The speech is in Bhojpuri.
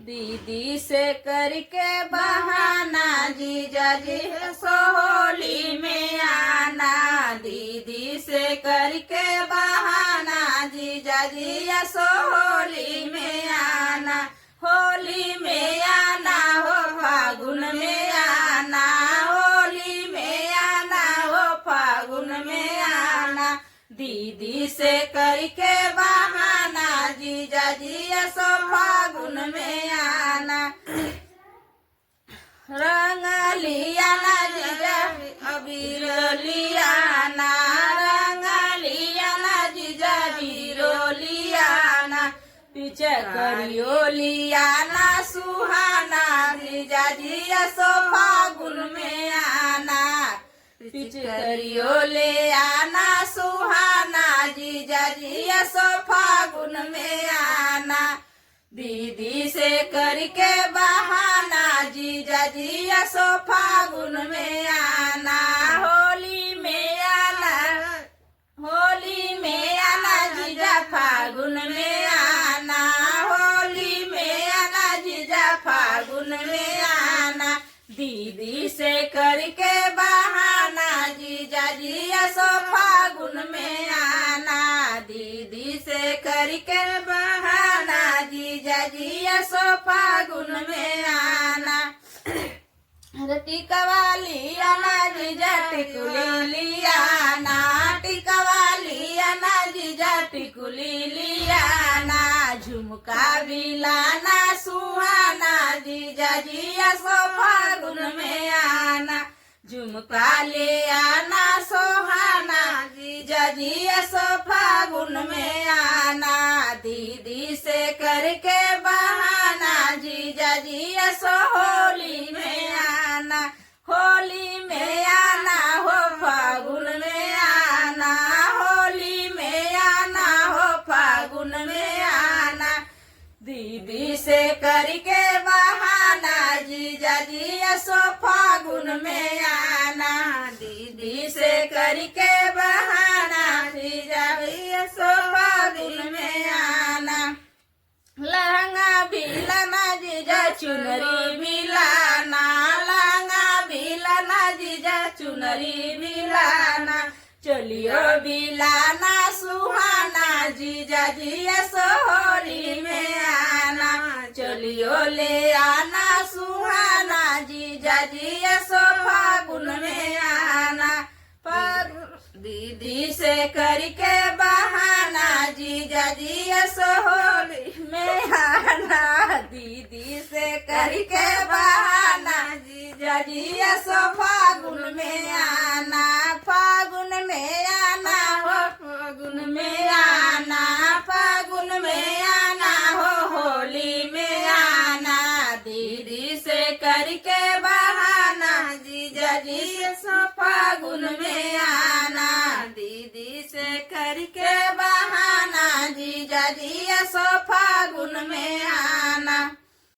दीदी से करके बहाना जीजा जी होली में आना। दीदी से करके बहाना जीजा जी होली में आना। होली में आना हो फागुन में आना। होली में आना हो फागुन में आना। दीदी से करके बहाना जीजा जी फागुन में आना। रंग लिया ना जीजा अबीर लिया ना। रंग लिया ना जीजा बीरो लिया ना। पीछे करियो लिया ना सुहाना जीजा जी फागुन में आना। पीछे करियो ले आना सुहाना जीजा जी फागुन में आना। दीदी से करके बहाना जीजा जी फागुन में आना। होली में आना। होली में आना जीजा फागुन में आना। होली में आना जीजा फागुन में आना। दीदी से करके बहाना जीजा जी फागुन में आना। दीदी से करके बहाना जीजा जी फागुन में आना। टिकवा लिया ना जीजा टिकुली लिया ना। टिकवा लिया ना जीजा टिकुली लिया ना। झुमका भी लाना सुहाना जीजा जी फागुन में आना। झुमका ले आना सोहाना जीजा जी फागुन में आना। दीदी से करके बहाना जीजा जी होली में आना। होली में आना हो फागुन में आना। होली में आना हो फागुन में आना। दीदी से करके बहाना जीजा जी फागुन में आना। दीदी से करके बहाना जीजा जी फागुन में आना। लहंगा भी लाना जीजा चुनरी भी लाना। लहंगा भी लाना जीजा चुनरी भी लाना। चलियो भी लाना सुहाना जीजा जी होली में आना। चलियो ले आना सुहाना जीजा जी फागुन में आना। दीदी से करके बहाना जीजा जी होली में आना। दीदी से करके बहाना जीजा जी फागुन में आना। फागुन में आना हो फागुन में आना। फागुन में आना हो होली में आना। दीदी से करके बहाना जीजा जी फागुन में आना। दीदी से करके बहाना जीजा जी फागुन में आना।